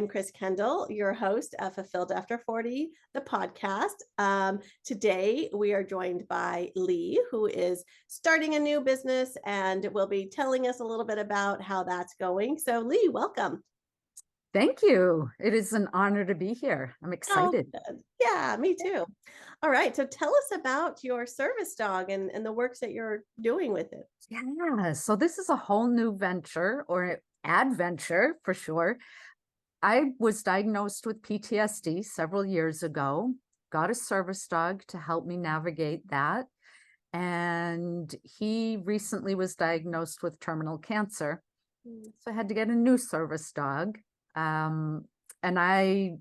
I'm Kris Kendall, your host of Fulfilled After 40, the podcast. Today, we are joined by Lee, who is starting a new business and will be telling us a little bit about how that's going. So, Lee, welcome. Thank you. It is an honor to be here. I'm Oh, excited. good. Yeah, me too. All right. So, tell us about your service dog and the works that you're doing with it. Yeah, so this is a whole new venture or adventure for sure. I was diagnosed with PTSD several years ago, got a service dog to help me navigate that. And he recently was diagnosed with terminal cancer. So I had to get a new service dog. And I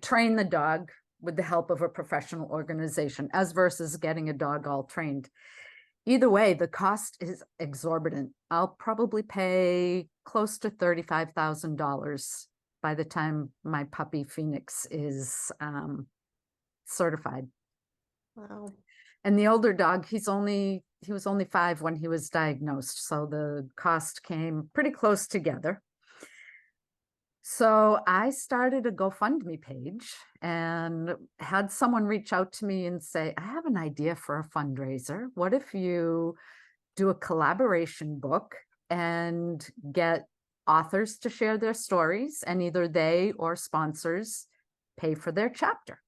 train the dog with the help of a professional organization as versus getting a dog all trained. Either way, the cost is exorbitant. I'll probably pay close to $35,000 by the time my puppy Phoenix is certified. Wow. And the older dog, he was only 5 when he was diagnosed. So the cost came pretty close together. So I started a GoFundMe page and had someone reach out to me and say, I have an idea for a fundraiser. What if you do a collaboration book and get authors to share their stories, and either they or sponsors pay for their chapter?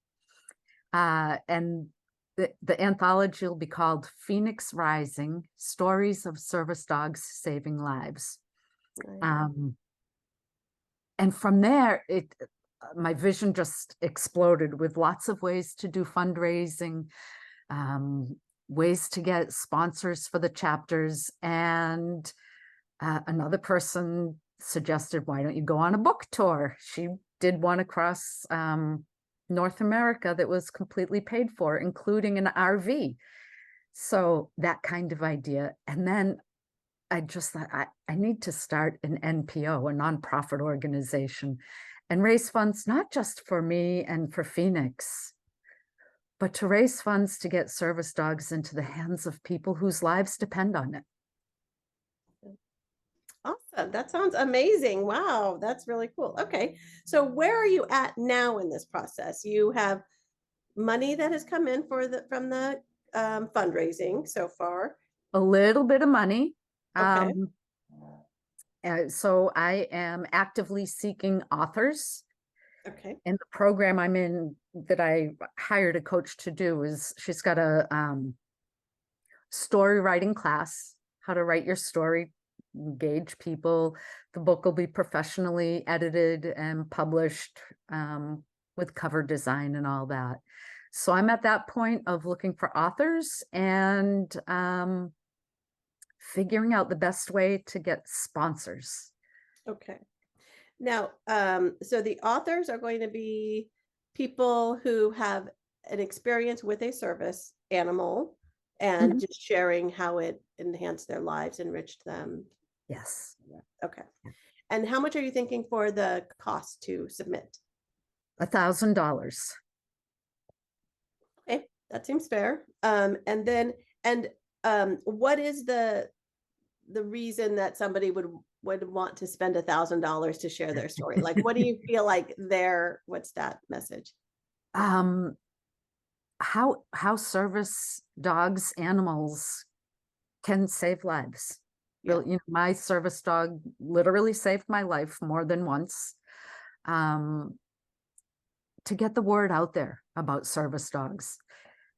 And the anthology will be called Phoenix Rising: Stories of Service Dogs Saving Lives. Right. And from there, my vision just exploded with lots of ways to do fundraising, ways to get sponsors for the chapters. And another person suggested, why don't you go on a book tour? She did one across North America that was completely paid for, including an RV. So that kind of idea. And then I just thought I need to start an NPO, a nonprofit organization, and raise funds, not just for me and for Phoenix, but to raise funds to get service dogs into the hands of people whose lives depend on it. Awesome. That sounds amazing. Wow, that's really cool. Okay. So where are you at now in this process? You have money that has come in from the fundraising so far. A little bit of money. Okay. So I am actively seeking authors. Okay. And the program I'm in that I hired a coach to do is she's got a story writing class, how to write your story, engage people. The book will be professionally edited and published with cover design and all that. So I'm at that point of looking for authors and figuring out the best way to get sponsors. Okay. Now, so the authors are going to be people who have an experience with a service animal and just sharing how it enhanced their lives, enriched them. Yes. Okay. And how much are you thinking for the cost to submit? $1,000. Okay, that seems fair. What is the reason that somebody would want to spend $1,000 to share their story? Like, what do you feel like what's that message? How service dogs, animals can save lives. Yeah. Really, my service dog literally saved my life more than once. To get the word out there about service dogs.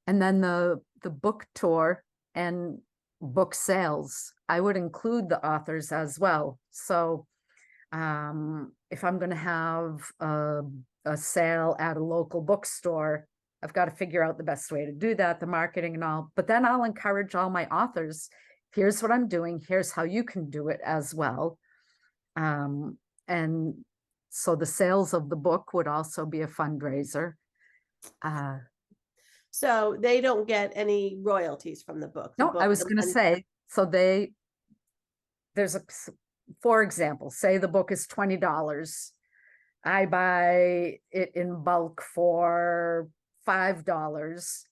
And then the book tour and book sales, I would include the authors as well. So if I'm going to have a sale at a local bookstore, I've got to figure out the best way to do that, the marketing and all. But then I'll encourage all my authors, here's what I'm doing, here's how you can do it as well. And so the sales of the book would also be a fundraiser. So they don't get any royalties from the book. No, I was going to say, so for example, say the book is $20. I buy it in bulk for $5.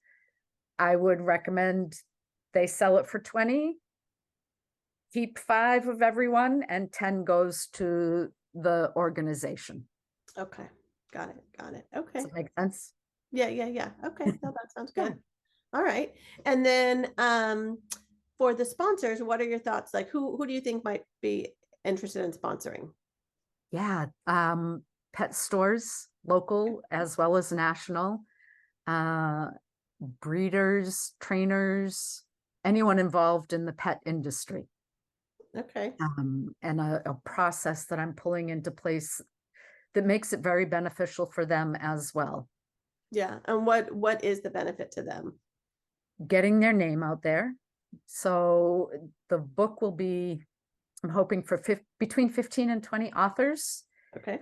I would recommend they sell it for 20, keep 5 of everyone, and 10 goes to the organization. Okay. Got it. Got it. Does Okay. that make sense? Yeah, yeah, yeah. Okay. No, that sounds Yeah. good. All right. And then for the sponsors, what are your thoughts? Like who do you think might be interested in sponsoring? Yeah. Pet stores, local as well as national, uh, breeders, trainers, anyone involved in the pet industry. Okay. And a process that I'm pulling into place that makes it very beneficial for them as well. Yeah. And what is the benefit to them? Getting their name out there. So the book will be, I'm hoping for between 15 and 20 authors. Okay.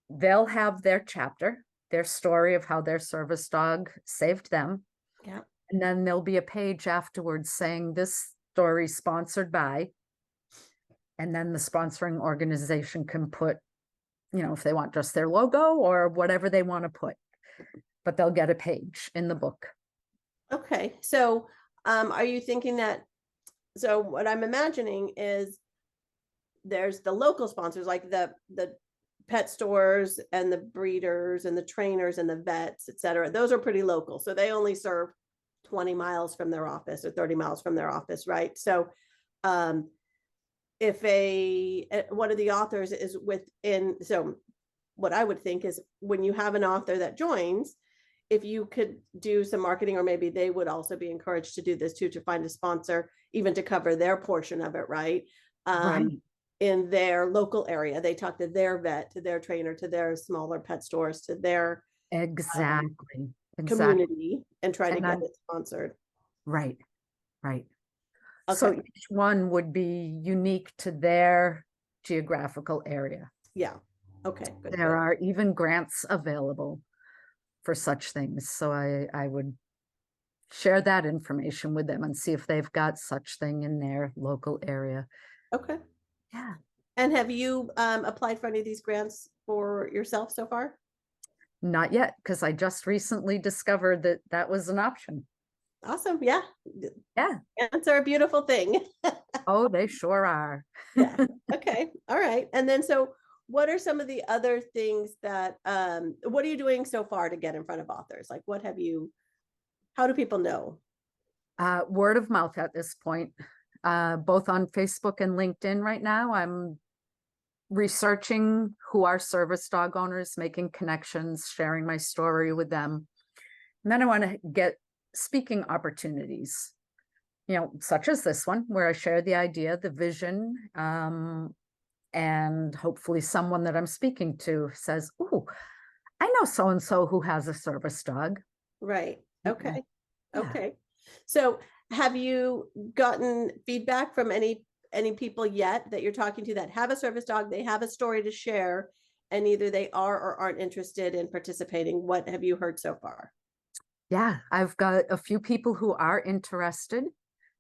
They'll have their chapter, their story of how their service dog saved them. Yeah. And then there'll be a page afterwards saying this story sponsored by, and then the sponsoring organization can put, if they want just their logo or whatever they want to put, but they'll get a page in the book. Okay. So are you thinking that, so what I'm imagining is there's the local sponsors like the pet stores and the breeders and the trainers and the vets, et cetera. Those are pretty local. So they only serve 20 miles from their office or 30 miles from their office, right? So if one of the authors is within, so what I would think is when you have an author that joins, if you could do some marketing, or maybe they would also be encouraged to do this too, to find a sponsor, even to cover their portion of it, right? Right. In their local area, they talk to their vet, to their trainer, to their smaller pet stores, to their Exactly. community, and try to And get it sponsored. right. So Okay. each one would be unique to their geographical area. Yeah. Okay. Good. There are even grants available for such things. So I would share that information with them and see if they've got such thing in their local area. Okay. Yeah. And have you applied for any of these grants for yourself so far? Not yet, because I just recently discovered that that was an option. Awesome. Yeah. Yeah. Grants are a beautiful thing. Oh, they sure are. Yeah. Okay. All right. And then so what are some of the other things that what are you doing so far to get in front of authors? Like how do people know? Word of mouth at this point, both on Facebook and LinkedIn right now. I'm researching who are service dog owners, making connections, sharing my story with them. And then I want to get speaking opportunities, such as this one, where I share the idea, the vision, and hopefully someone that I'm speaking to says, "Oh, I know so-and-so who has a service dog." Right. Okay. Yeah. Okay. So have you gotten feedback from any people yet that you're talking to that have a service dog, they have a story to share, and either they are or aren't interested in participating? What have you heard so far? Yeah, I've got a few people who are interested.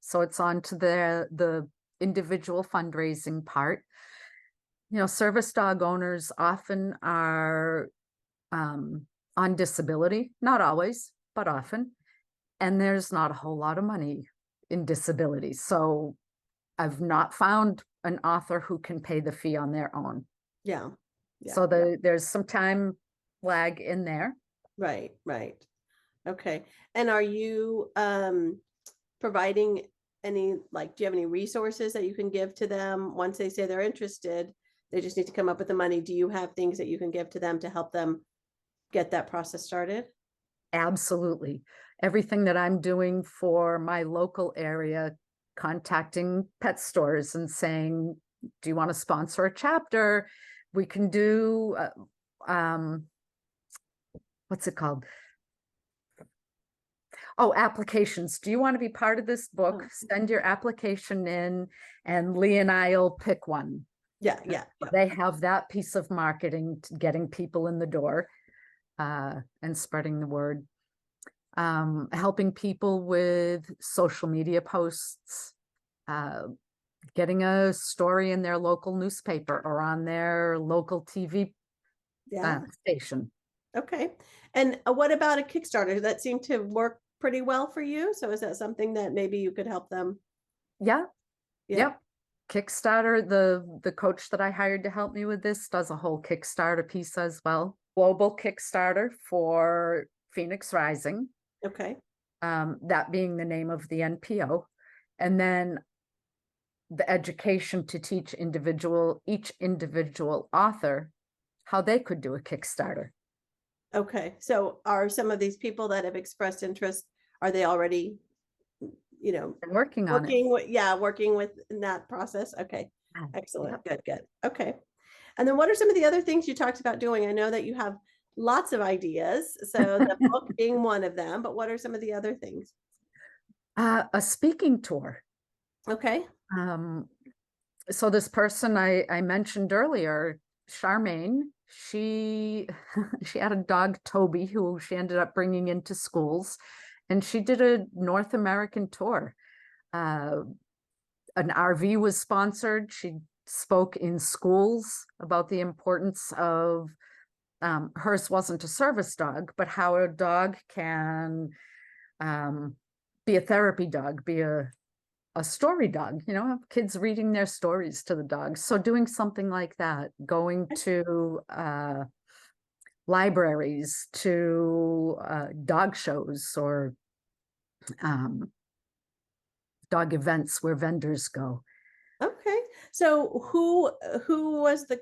So it's on to the individual fundraising part. Service dog owners often are on disability, not always, but often. And there's not a whole lot of money in disability. So I've not found an author who can pay the fee on their own. Yeah. Yeah. So there's some time lag in there. Right. Right. Okay. And are you providing any, like, do you have any resources that you can give to them once they say they're interested? They just need to come up with the money. Do you have things that you can give to them to help them get that process started? Absolutely. Everything that I'm doing for my local area, contacting pet stores and saying, do you want to sponsor a chapter? We can do, what's it called? Oh, applications. Do you want to be part of this book? Send your application in and Lee and I'll pick one. Yeah. Yeah. They have that piece of marketing, getting people in the door and spreading the word. Helping people with social media posts, getting a story in their local newspaper or on their local TV station. Okay. And what about a Kickstarter? That seemed to work pretty well for you. So is that something that maybe you could help them? Yeah. Yep. Kickstarter, the coach that I hired to help me with this does a whole Kickstarter piece as well. Global Kickstarter for Phoenix Rising, Okay. that being the name of the NPO. And then the education to teach each individual author how they could do a Kickstarter. Okay. So are some of these people that have expressed interest, are they already, I'm working on it. working with in that process? Okay. Excellent. Yep. Good. Okay. And then what are some of the other things you talked about doing? I know that you have lots of ideas. So the book being one of them, but what are some of the other things? A speaking tour. Okay. So this person I mentioned earlier, Charmaine, she she had a dog, Toby, who she ended up bringing into schools, and she did a North American tour. An RV was sponsored. She spoke in schools about the importance of, hers wasn't a service dog, but how a dog can be a therapy dog, be a story dog, kids reading their stories to the dogs. So doing something like that, going to libraries, to dog shows or dog events where vendors go. Okay. So who was the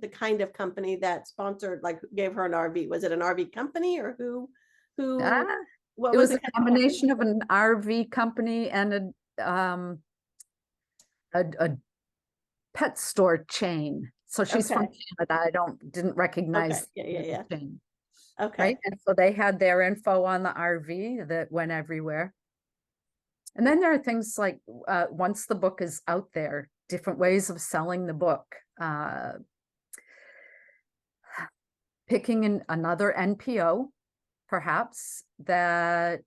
the kind of company that sponsored, like gave her an RV? Was it an RV company or who what It was was the a kind of company? combination of an RV company and a pet store chain. So she's from Okay. Canada. Didn't Okay. recognize Yeah. the chain. Okay. Right. And so they had their info on the RV that went everywhere. And then there are things like once the book is out there, different ways of selling the book, picking another NPO, perhaps, that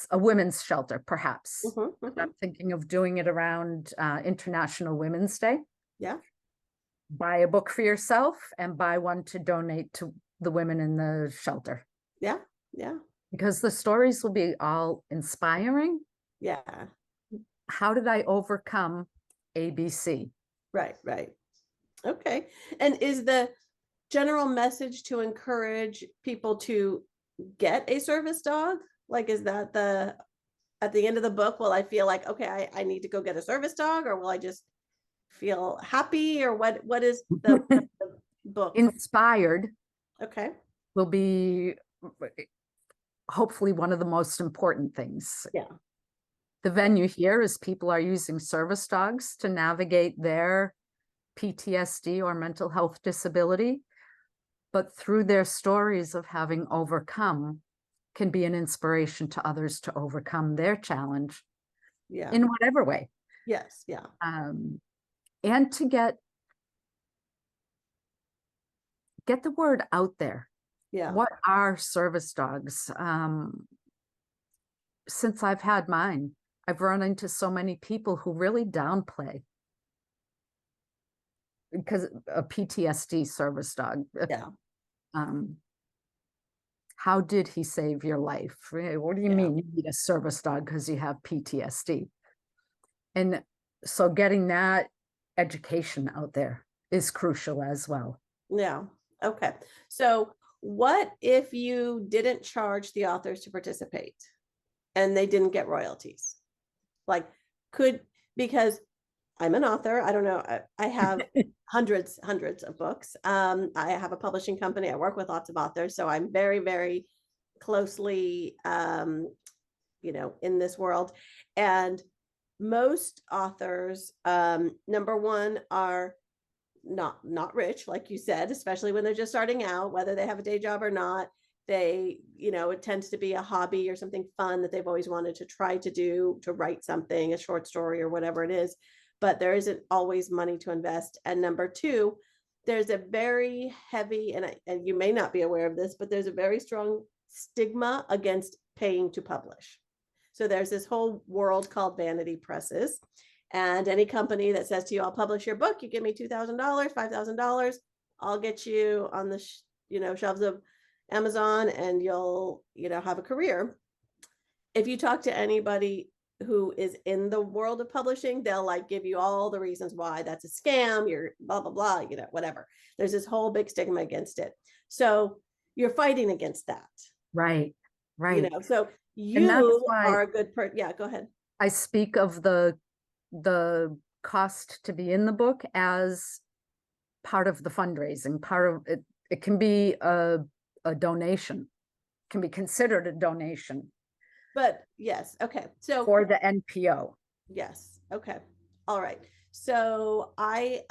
a women's shelter, perhaps. I'm thinking of doing it around International Women's Day. Yeah. Buy a book for yourself and buy one to donate to the women in the shelter. Yeah. Yeah. Because the stories will be all inspiring. Yeah. How did I overcome ABC? Right. Right. Okay. And is the general message to encourage people to get a service dog? Like, is that at the end of the book, will I feel like, okay, I need to go get a service dog, or will I just feel happy, or what is the book? Inspired Okay. will be hopefully one of the most important things. Yeah. The venue here is people are using service dogs to navigate their PTSD or mental health disability, but through their stories of having overcome can be an inspiration to others to overcome their challenge. Yeah. In whatever way. Yes. Yeah. And to get the word out there. Yeah. What are service dogs? Since I've had mine, I've run into so many people who really downplay because a PTSD service dog. Yeah. How did he save your life? What do you Yeah. mean you need a service dog because you have PTSD? And so getting that education out there is crucial as well. Yeah. Okay. So what if you didn't charge the authors to participate and they didn't get royalties? Like, because I'm an author, I don't know, I have hundreds of books. I have a publishing company. I work with lots of authors, so I'm very, very closely, in this world. And most authors, number one, are not rich, like you said, especially when they're just starting out, whether they have a day job or not. They, it tends to be a hobby or something fun that they've always wanted to try to do, to write something, a short story or whatever it is, but there isn't always money to invest. And number two, there's a very heavy, and you may not be aware of this, but there's a very strong stigma against paying to publish. So there's this whole world called vanity presses. And any company that says to you, I'll publish your book, you give me $2,000, $5,000, I'll get you on the shelves of Amazon, and you'll have a career. If you talk to anybody who is in the world of publishing, they'll like give you all the reasons why that's a scam, you're blah, blah, blah, you know, whatever. There's this whole big stigma against it. So you're fighting against that, Right, you right. know, so And that's you why are a good person. Yeah, go ahead. I speak of the cost to be in the book as part of the fundraising, part of it. It can be a donation, can be considered a donation But yes, okay. So for the NPO. yes, okay. All right. So I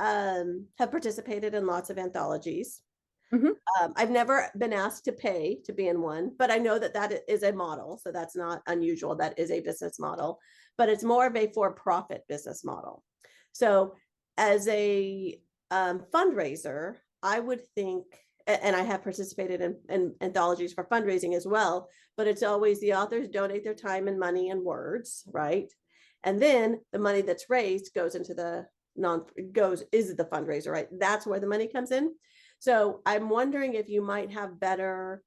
have participated in lots of anthologies. Mhm. I've never been asked to pay to be in one, but I know that that is a model. So that's not unusual. That is a business model, but it's more of a for-profit business model. So as a fundraiser, I would think, and I have participated in anthologies for fundraising as well, but it's always the authors donate their time and money and words, right? And then the money that's raised goes into the is the fundraiser, right? That's where the money comes in. So I'm wondering if you might have better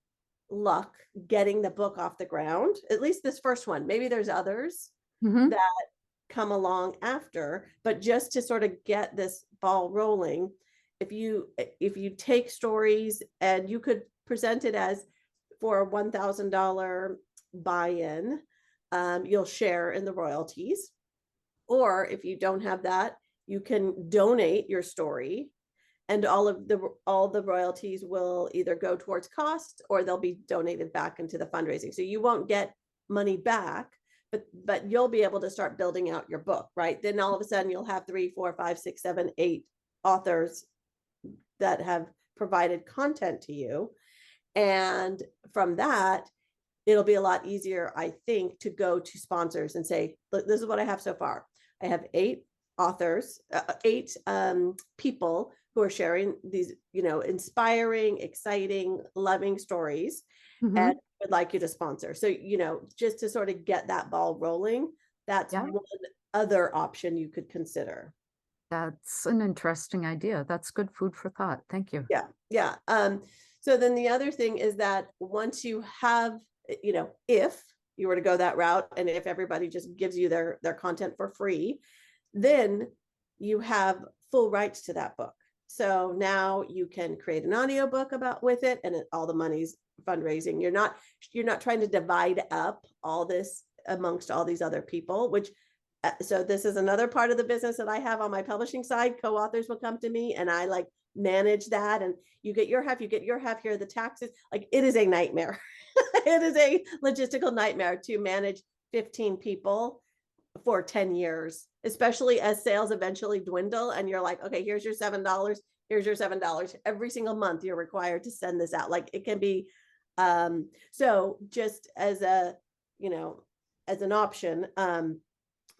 luck getting the book off the ground, at least this first one. Maybe there's others Mhm. that come along after, but just to sort of get this ball rolling, if you take stories and you could present it as for a $1,000 buy-in, you'll share in the royalties. Or if you don't have that, you can donate your story, and all the royalties will either go towards cost or they'll be donated back into the fundraising. So you won't get money back, but you'll be able to start building out your book, right? Then all of a sudden you'll have 3, 4, 5, 6, 7, 8 authors that have provided content to you. And from that, it'll be a lot easier, I think, to go to sponsors and say, look, this is what I have so far. I have 8 authors, 8 people who are sharing these, you know, inspiring, exciting, loving stories, and Mhm. would like you to sponsor. So, you know, just to sort of get that ball rolling, that's Yeah, one other option you could consider. that's an interesting idea. That's good food for thought. Thank you. Yeah, yeah. So then the other thing is that once you have, you know, if you were to go that route, and if everybody just gives you their content for free, then you have full rights to that book. So now you can create an audiobook about with it, and all the money's fundraising. You're not trying to divide up all this amongst all these other people, which so this is another part of the business that I have on my publishing side. Co-authors will come to me and I like manage that, and you get your half, here are the taxes. Like, it is a nightmare. It is a logistical nightmare to manage 15 people for 10 years, especially as sales eventually dwindle and you're like, okay, here's your $7, here's your $7 every single month. You're required to send this out. Like, it can be so just as a, you know, as an option,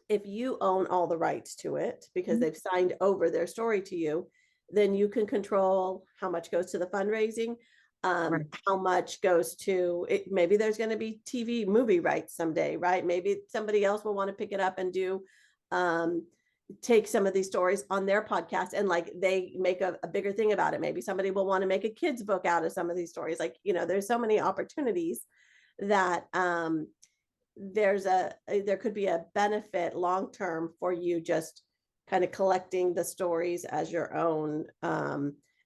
if you own all the rights to it because Mhm. they've signed over their story to you, then you can control how much goes to the fundraising, Right. how much goes to it. Maybe there's going to be TV movie rights someday, right? Maybe somebody else will want to pick it up and do, um, take some of these stories on their podcast, and like they make a bigger thing about it. Maybe somebody will want to make a kid's book out of some of these stories. Like, you know, there's so many opportunities that there could be a benefit long term for you just kind of collecting the stories as your own,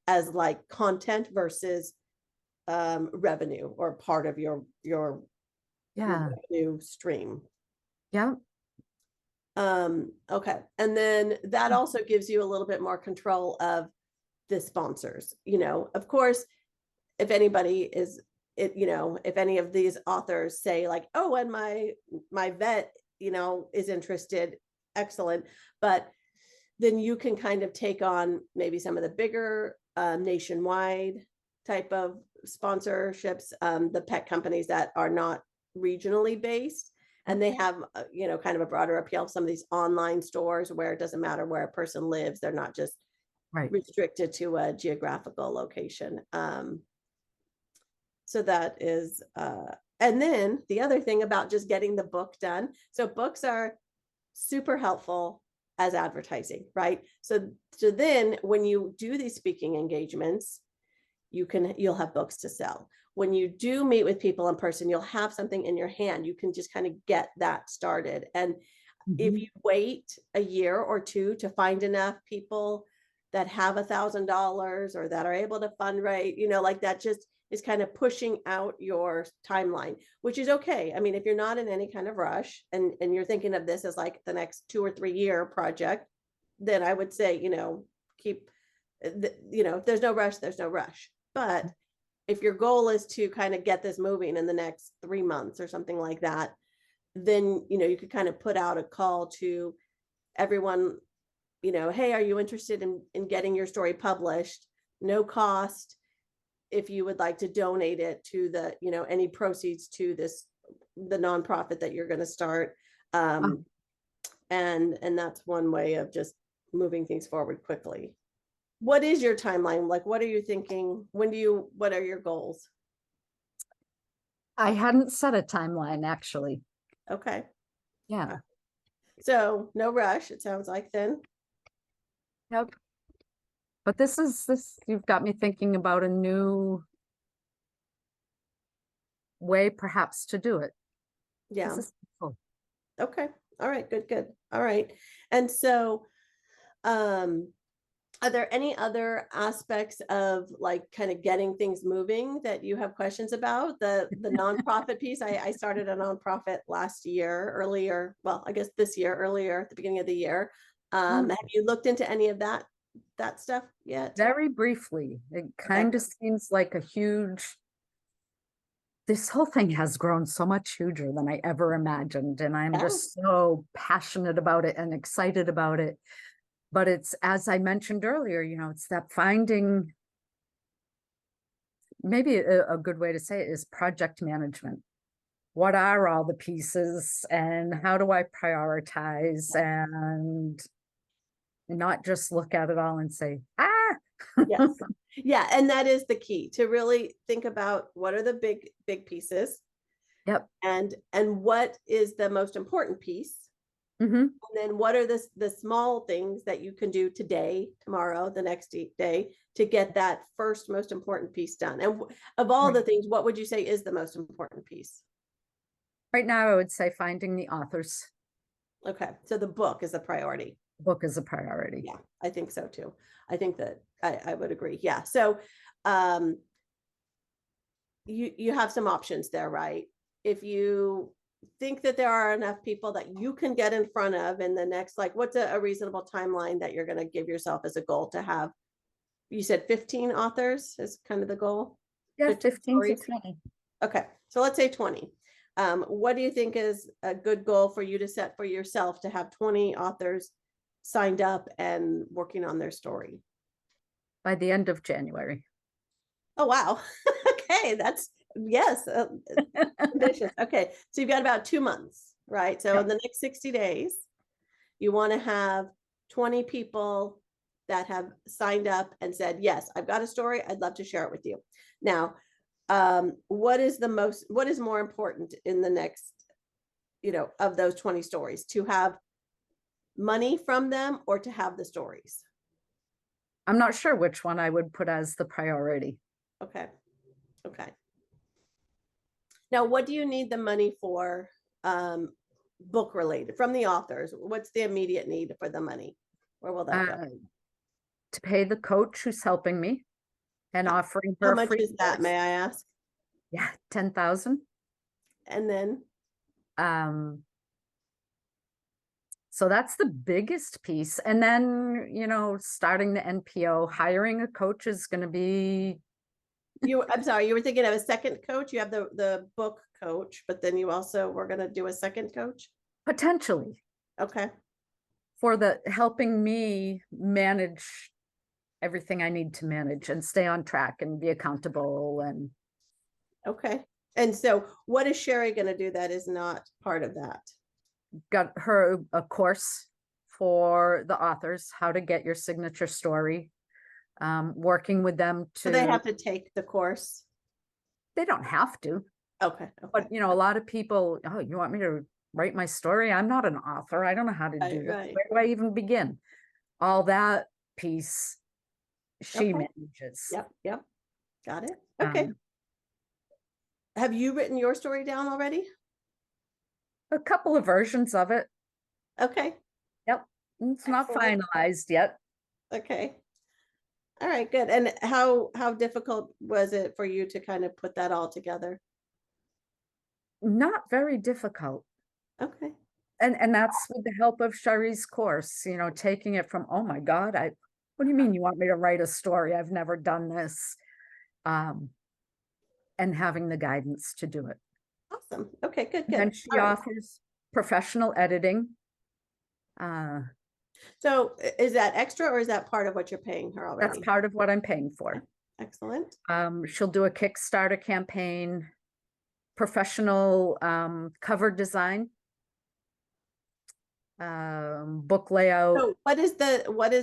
as like content versus revenue, or part of your Yeah. revenue stream. Yeah. Okay, and then that also gives you a little bit more control of the sponsors, you know. Of course, if anybody is it, you know, if any of these authors say like, oh, and my vet, you know, is interested, excellent. But then you can kind of take on maybe some of the bigger nationwide type of sponsorships, the pet companies that are not regionally based, Yeah. and they have you know, kind of a broader appeal. Some of these online stores where it doesn't matter where a person lives, they're not just Right. restricted to a geographical location. So that is, and then the other thing about just getting the book done. So books are super helpful as advertising, right? So then when you do these speaking engagements, you'll have books to sell. when you do meet with people in person, you'll have something in your hand. You can just kind of get that started. And if Mhm. you wait a year or two to find enough people that have $1,000 or that are able to fundraise, like that just is kind of pushing out your timeline, which is okay. I mean, if you're not in any kind of rush and you're thinking of this as like the next 2 or 3 year project, then I would say, keep, if there's no rush, there's no rush. But if your goal is to kind of get this moving in the next 3 months or something like that, then, you could kind of put out a call to everyone, hey, are you interested in getting your story published? No cost. If you would like to donate it to the, any proceeds to the nonprofit that you're going to start. Oh, And that's one way of just moving things forward quickly. What is your timeline? Like, what are you thinking? What are your goals? I hadn't set a timeline actually. Okay. Yeah. So no rush, it sounds like then. Yep. But this, you've got me thinking about a new way perhaps to do it. Yeah. This is cool. Okay. All right. Good, good. All right. And so, um, are there any other aspects of like kind of getting things moving that you have questions about? The nonprofit piece. I started a nonprofit last year, earlier, well, I guess this year, earlier at the beginning of the year. Oh, Have you looked into any of that stuff yet? very briefly, it Okay. kind of seems like a huge, this whole thing has grown so much huger than I ever imagined. And I'm Yeah. just so passionate about it and excited about it. But it's, as I mentioned earlier, it's that finding, maybe a good way to say it is project management. What are all the pieces and how do I prioritize and not just look at it all and say, ah. Yes. Yeah. And that is the key, to really think about what are the big pieces, Yep. and what is the most important piece. Mm-hmm. And then what are the small things that you can do today, tomorrow, the next day to get that first most important piece done. And of all the things, what would you say is the most important piece? Right now, I would say finding the authors. Okay. So the book is a priority. Book is a priority. Yeah, I think so too. I think that I would agree. Yeah. So um you have some options there, right? If you think that there are enough people that you can get in front of in the next, like, what's a reasonable timeline that you're going to give yourself as a goal to have? You said 15 authors is kind of the goal. Yeah, 15 15 to stories. 20. Okay, so let's say 20. What do you think is a good goal for you to set for yourself to have 20 authors signed up and working on their story? By the end of January. Oh, wow. Okay, that's, yes, ambitious. Okay, so you've got about 2 months, right? So in the next 60 days, you want to have 20 people that have signed up and said, yes, I've got a story, I'd love to share it with you. Now, what is more important in the next, of those 20 stories? To have money from them or to have the stories? I'm not sure which one I would put as the priority. Okay. Okay. Now, what do you need the money for, book related, from the authors? What's the immediate need for the money? Where will that go? To pay the coach who's helping me and offering her How a much free is that, course. may I ask? Yeah, 10,000. And then, So that's the biggest piece. And then, starting the NPO, hiring a coach is going to be, I'm sorry, you were thinking of a second coach? You have the book coach, but then you also were going to do a second coach? potentially, Okay. for the helping me manage everything I need to manage and stay on track and be accountable. And Okay. And so what is Sherry going to do that is not part of that? got her a course for the authors, how to get your signature story, working with them So they to, have to take the course? they don't have to, Okay. but a lot of people, oh, you want me to write my story? I'm not an author. I don't know how to do this. Right. Where do I even begin? All that piece she Okay. manages. Yep. Got it. Okay. Have you written your story down already? A couple of versions of it. Okay, Yep. It's not excellent. finalized yet. Okay. All right, good. And how difficult was it for you to kind of put that all together? Not very difficult. Okay. And that's with the help of Shari's course, taking it from, oh my God, what do you mean you want me to write a story? I've never done this. Um, and having the guidance to do it. Awesome. Okay, good, And good. then she All right. offers professional editing. So is that extra or is that part of what you're paying her That's already? part of what I'm paying for. Excellent. She'll do a Kickstarter campaign, professional cover design, book layout. So what is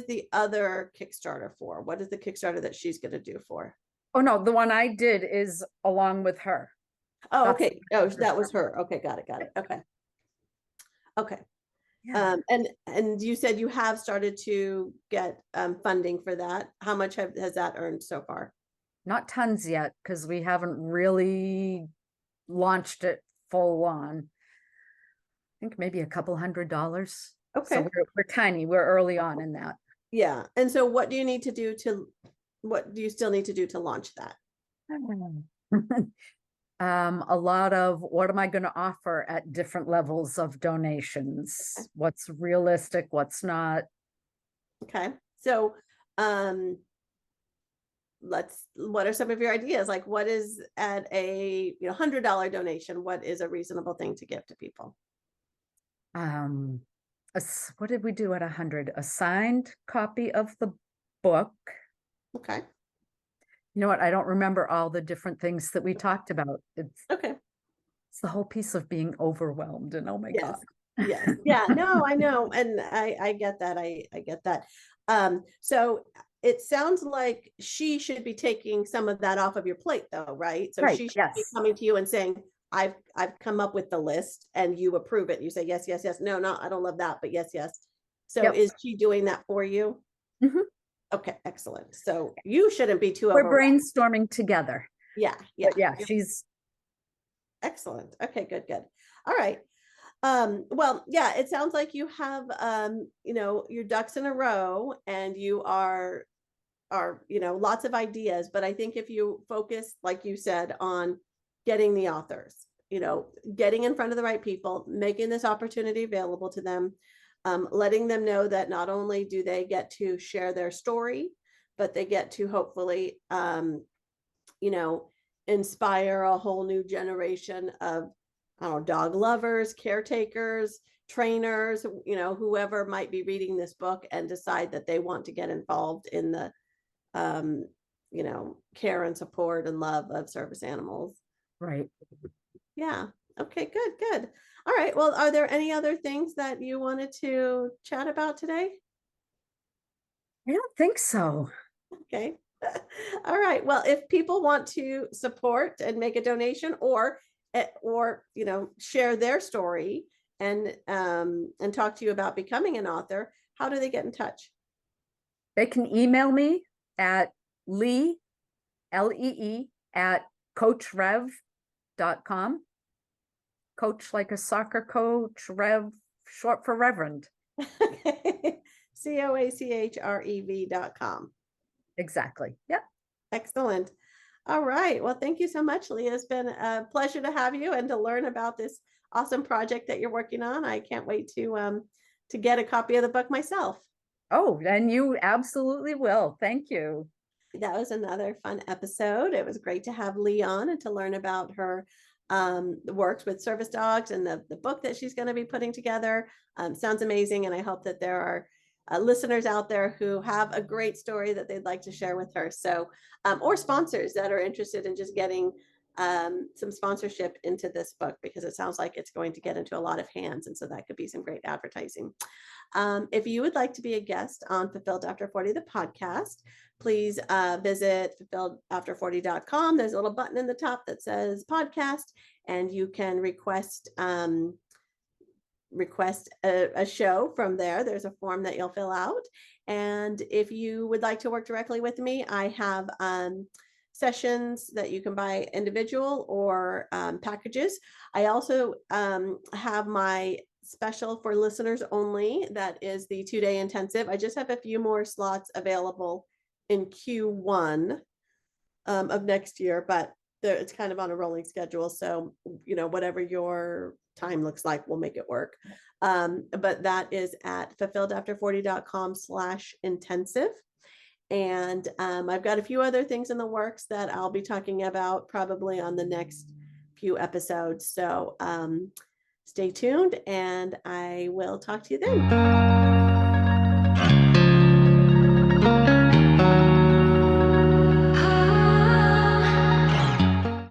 the other Kickstarter for? What is the Kickstarter that she's going to do for? Oh no, the one I did is along with her. Oh, That's okay. Oh, that was her. Okay, got it, got it. Okay. Okay. yeah, And you said you have started to get funding for that. How much has that earned so far? not tons yet because we haven't really launched it full on. I think maybe a couple $100. So Okay. we're tiny. We're early on in that. Yeah. And so what do you need to do to, what do you still need to do to launch that? A lot of what am I going to offer at different levels of donations? What's realistic, what's not? Okay. So, um, what are some of your ideas? Like what is at a, $100 donation? What is a reasonable thing to give to people? Um, what did we do at 100? A signed copy of the book. Okay. You know what? I don't remember all the different things that we talked about. Okay. It's the whole piece of being overwhelmed and oh my Yes. God. Yes. Yeah. No, I know. And I get that. I get that. So it sounds like she should be taking some of that off of your plate though, right? So Right. she should be Yes. coming to you and saying, I've come up with the list and you approve it. You say, yes, yes, yes. No, no, I don't love that, but yes, yes. So Yep. is she doing that for you? Mhm. Okay, excellent. So you shouldn't be too We're overwhelmed. brainstorming together. Yeah, yeah. But yeah, she's Excellent. Okay, good, good. All right. Well, yeah, it sounds like you have your ducks in a row and you are lots of ideas, but I think if you focus, like you said, on getting the authors, getting in front of the right people, making this opportunity available to them, letting them know that not only do they get to share their story, but they get to hopefully you know, inspire a whole new generation of, I don't know, dog lovers, caretakers, trainers, whoever might be reading this book and decide that they want to get involved in the, um, care and support and love of service animals. right. Yeah. Okay, good, good. All right. Well, are there any other things that you wanted to chat about today? I don't think so. Okay. All right. Well, if people want to support and make a donation or share their story and talk to you about becoming an author, how do they get in touch? They can email me at Lee, Lee, at coachrev.com. Coach like a soccer coach, Rev, short for Reverend. COACHREV.com. Exactly. Yep. Excellent. All right. Well, thank you so much, Leah. It's been a pleasure to have you and to learn about this awesome project that you're working on. I can't wait to get a copy of the book myself. Oh, and you absolutely will. Thank you. That was another fun episode. It was great to have Lee on and to learn about her works with service dogs and the book that she's going to be putting together. Sounds amazing. And I hope that there are listeners out there who have a great story that they'd like to share with her. So, or sponsors that are interested in just getting some sponsorship into this book, because it sounds like it's going to get into a lot of hands. And so that could be some great advertising. If you would like to be a guest on Fulfilled After 40, the podcast, please visit fulfilledafter40.com. There's a little button in the top that says podcast, and you can request a show from there. There's a form that you'll fill out. And if you would like to work directly with me, I have sessions that you can buy individual or packages. I also have my special for listeners only. That is the 2-day intensive. I just have a few more slots available in Q1 of next year, but it's kind of on a rolling schedule. So, whatever your time looks like, we'll make it work. But that is at fulfilledafter40.com/intensive. And I've got a few other things in the works that I'll be talking about probably on the next few episodes. So stay tuned, and I will talk to you then.